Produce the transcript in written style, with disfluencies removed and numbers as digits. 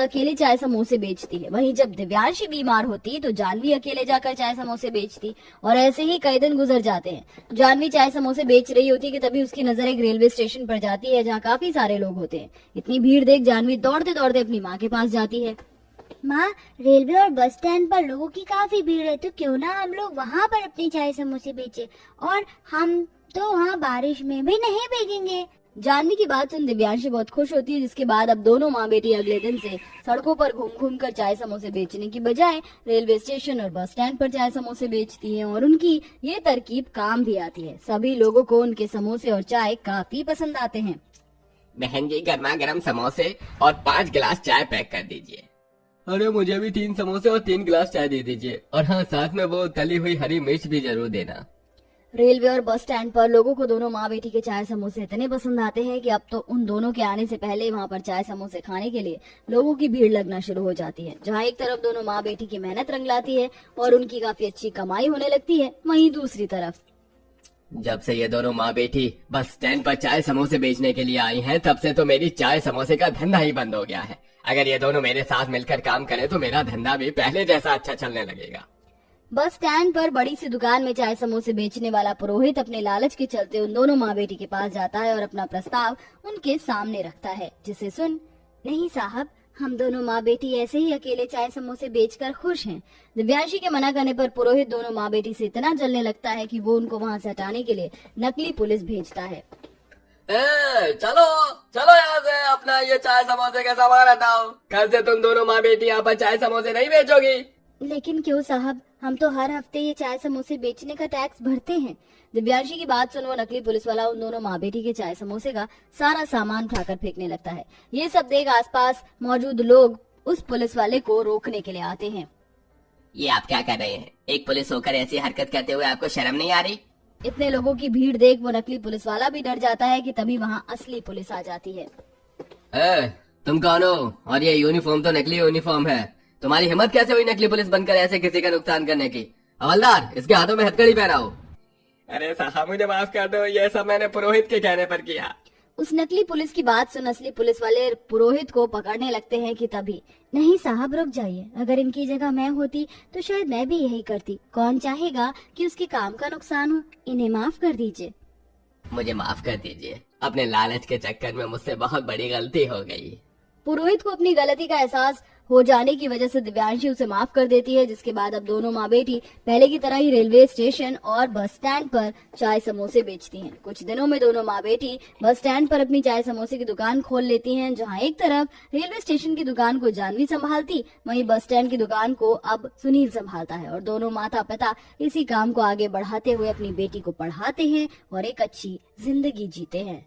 अकेले चाय समोसे बेचती है। वहीं जब दिव्यांशी बीमार होती तो जानवी अकेले जाकर चाय समोसे बेचती और ऐसे ही कई दिन गुजर जाते हैं। जानवी चाय समोसे बेच रही होती कि तभी उसकी नजर एक रेलवे स्टेशन पर जाती है जहाँ काफी सारे लोग होते हैं। इतनी भीड़ देख जानवी दौड़ते दौड़ते अपनी माँ के पास जाती है। माँ, रेलवे और बस स्टैंड पर लोगों की काफी भीड़ है, तो क्यों ना हम लोग वहाँ पर अपनी चाय समोसे बेचे, और हम तो वहाँ बारिश में भी नहीं भीगेंगे। जानवी की बात सुन दिव्यांशी बहुत खुश होती है, जिसके बाद अब दोनों माँ बेटी अगले दिन से सड़कों पर घूम घूम कर चाय समोसे बेचने की बजाय रेलवे स्टेशन और बस स्टैंड पर चाय समोसे बेचती हैं और उनकी ये तरकीब काम भी आती है। सभी लोगों को उनके समोसे और चाय काफी पसंद आते हैं। बहन जी, गर्मा गर्म समोसे और 5 गिलास चाय पैक कर दीजिए। अरे मुझे भी 3 समोसे और 3 गिलास चाय दे दीजिए, और हाँ, साथ में वो तली हुई हरी मिर्च भी जरूर देना। रेलवे और बस स्टैंड पर लोगों को दोनों माँ बेटी के चाय समोसे इतने पसंद आते हैं कि अब तो उन दोनों के आने से पहले वहाँ पर चाय समोसे खाने के लिए लोगों की भीड़ लगना शुरू हो जाती है। जहाँ एक तरफ दोनों माँ बेटी की मेहनत रंग लाती है और उनकी काफी अच्छी कमाई होने लगती है, वहीं दूसरी तरफ जब से ये दोनों माँ बेटी बस स्टैंड पर चाय समोसे बेचने के लिए आई हैं, तब से तो मेरी चाय समोसे का धंधा ही बंद हो गया है। अगर ये दोनों मेरे साथ मिलकर काम करें तो मेरा धंधा भी पहले जैसा अच्छा चलने लगेगा। बस स्टैंड पर बड़ी सी दुकान में चाय समोसे बेचने वाला पुरोहित अपने लालच के चलते उन दोनों माँ बेटी के पास जाता है और अपना प्रस्ताव उनके सामने रखता है, जिसे सुन, नहीं साहब, हम दोनों माँ बेटी ऐसे ही अकेले चाय समोसे बेचकर खुश हैं। दिव्यांशी के मना करने पर पुरोहित दोनों माँ बेटी से इतना जलने लगता है कि वो उनको वहाँ से हटाने के लिए नकली पुलिस भेजता है। चलो चलो यहाँ से अपना ये चाय समोसे का सामान हटाओ। कल से तुम दोनों माँ बेटी यहाँ पर चाय समोसे नहीं बेचोगी। लेकिन क्यों साहब, हम तो हर हफ्ते ये चाय समोसे बेचने का टैक्स भरते हैं। दिव्यांशी की बात सुन वो नकली पुलिस वाला उन दोनों माँ बेटी के चाय समोसे का सारा सामान उठाकर फेंकने लगता है। ये सब देख आसपास मौजूद लोग उस पुलिस वाले को रोकने के लिए आते हैं। ये आप क्या कर रहे हैं? एक पुलिस होकर ऐसी हरकत करते हुए आपको शर्म नहीं आ रही? इतने लोगों की भीड़ देख वो नकली पुलिस वाला भी डर जाता है कि तभी वहाँ असली पुलिस आ जाती है। तुम कौन हो? और ये यूनिफॉर्म तो नकली यूनिफॉर्म है। तुम्हारी हिम्मत कैसे हुई नकली पुलिस बनकर ऐसे किसी का नुकसान करने की? हवलदार, इसके हाथों में हथकड़ी पहनाओ। अरे साहब, मुझे माफ कर दो, ये सब मैंने पुरोहित के कहने पर किया। उस नकली पुलिस की बात सुन असली पुलिस वाले पुरोहित को पकड़ने लगते हैं कि तभी, नहीं साहब, रुक जाइए, अगर इनकी जगह मैं होती तो शायद मैं भी यही करती। कौन चाहेगा कि उसके काम का नुकसान हो? इन्हें माफ कर दीजिए। मुझे माफ कर दीजिए, अपने लालच के चक्कर में मुझसे बहुत बड़ी गलती हो गई। पुरोहित को अपनी गलती का एहसास हो जाने की वजह से दिव्यांशी उसे माफ कर देती है, जिसके बाद अब दोनों माँ बेटी पहले की तरह ही रेलवे स्टेशन और बस स्टैंड पर चाय समोसे बेचती हैं। कुछ दिनों में दोनों माँ बेटी बस स्टैंड पर अपनी चाय समोसे की दुकान खोल लेती हैं, जहां एक तरफ रेलवे स्टेशन की दुकान को जानवी संभालती, वहीं बस स्टैंड की दुकान को अब सुनील संभालता है और दोनों माता पिता इसी काम को आगे बढ़ाते हुए अपनी बेटी को पढ़ाते हैं और एक अच्छी जिंदगी जीते हैं।